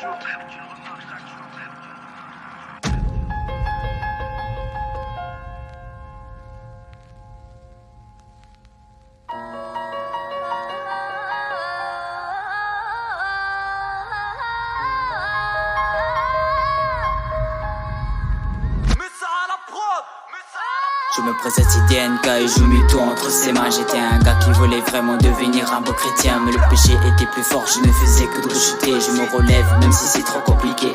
Je me présente CDNK et je mets tout entre ses mains. J'étais un gars qui voulait vraiment devenir un beau chrétien, mais le péché était plus fort, je ne faisais que de rechuter. Je me relève même si c'est trop compliqué.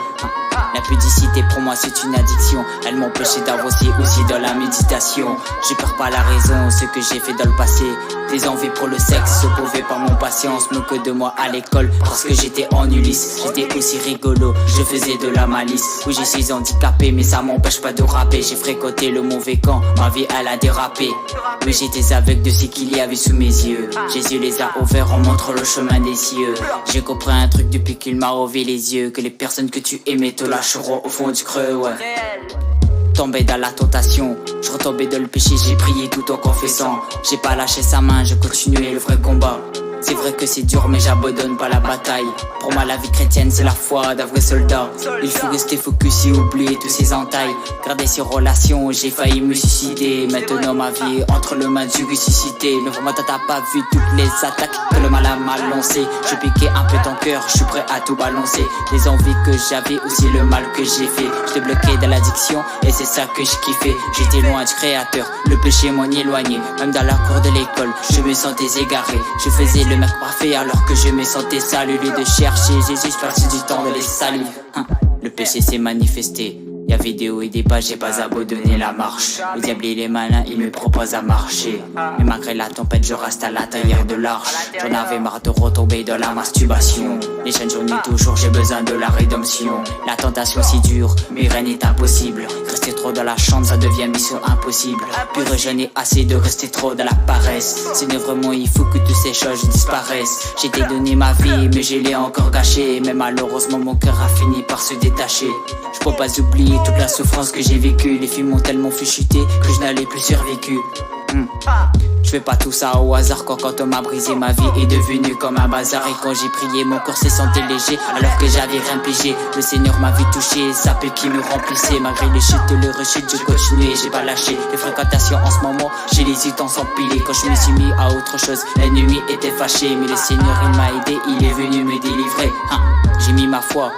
La pudicité pour moi c'est une addiction. Elle m'empêchait d'avancer aussi dans la méditation. Je perds pas la raison, ce que j'ai fait dans le passé. Des envies pour le sexe s'opposaient par mon patience. Moqueux de moi à l'école parce que j'étais en Ulysse. J'étais aussi rigolo, je faisais de la malice. Oui je suis handicapé mais ça m'empêche pas de rapper. J'ai fréquenté le mauvais camp, ma vie elle a dérapé. Oui j'étais aveugle de ce qu'il y avait sous mes yeux. Jésus les a ouverts en montrant le chemin des cieux. J'ai compris un truc depuis qu'il m'a ouvert les yeux, que les personnes que tu aimais te lâcheront au fond du creux, ouais. Tombé dans la tentation, je retombais dans le péché, j'ai prié tout en confessant. J'ai pas lâché sa main, je continuais le vrai combat. C'est vrai que c'est dur mais j'abandonne pas la bataille. Pour moi la vie chrétienne c'est la foi d'un vrai soldat. Il faut rester focus et oublier tous ces entailles. Garder ses relations, j'ai failli me suicider. Maintenant ma vie est entre le main du ressuscité. Ne vraiment t'as pas vu toutes les attaques que le mal a mal lancé. Je piquais un peu ton cœur, je suis prêt à tout balancer. Les envies que j'avais, aussi le mal que j'ai fait. J'étais bloqué dans l'addiction et c'est ça que je kiffais. J'étais loin du créateur, le péché m'en éloignait. Même dans la cour de l'école, je me sentais égaré. Je faisais le mec parfait alors que je me sentais sale. Au lieu de chercher Jésus, je passais du temps dans les salives. Le péché s'est manifesté. Y'avait des hauts et des bas, j'ai pas abandonné la marche. Le diable il est malin, il me propose à marcher. Mais malgré la tempête, je reste à l'intérieur de l'arche. J'en avais marre de retomber dans la masturbation. Les chaînes j'en ai toujours, j'ai besoin de la rédemption. La tentation si dure, mais rien n'est impossible. Rester trop dans la chambre, ça devient mission impossible. Pur j'en ai assez de rester trop dans la paresse. C'est vraiment il faut que toutes ces choses disparaissent. J'ai t'ai donné ma vie, mais je l'ai encore gâchée. Mais malheureusement mon cœur a fini par se détacher. Je peux pas oublier toute la souffrance que j'ai vécue. Les filles m'ont tellement fait chuter que je n'allais plus survécu. Je fais pas tout ça au hasard. Quand on m'a brisé, ma vie est devenue comme un bazar. Et quand j'ai prié, mon corps s'est senti léger alors que j'avais rien pigé. Le Seigneur m'avait touché, sa paix qui me remplissait. Malgré les chutes et le rechute, je continuais, j'ai pas lâché. Les fréquentations en ce moment, j'ai les temps s'empiler. Quand je me suis mis à autre chose, l'ennemi était fâché. Mais le Seigneur il m'a aidé, il est venu me délivrer. J'ai mis ma foi.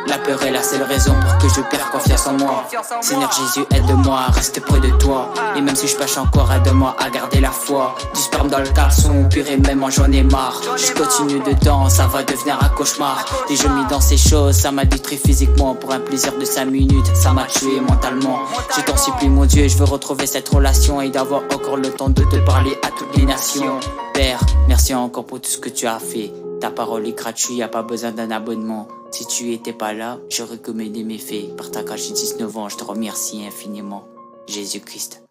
La peur est la seule raison pour que je perds confiance en moi. Seigneur Jésus, aide-moi à rester près de toi. Et même si je pêche encore, aide-moi à garder la foi. Du sperme dans le caleçon, purée, même moi j'en ai marre. Je continue dedans, ça va devenir un cauchemar. Déjà mis dans ces choses, ça m'a détruit physiquement. Pour un plaisir de 5 minutes, ça m'a tué mentalement. Je t'en supplie mon Dieu, je veux retrouver cette relation et d'avoir encore le temps de te parler à toutes les nations. Père, merci encore pour tout ce que tu as fait. Ta parole est gratuite, y'a pas besoin d'un abonnement. Si tu étais pas là, j'aurais commis des méfaits. Par ta grâce, j'ai 19 ans, je te remercie infiniment. Jésus-Christ.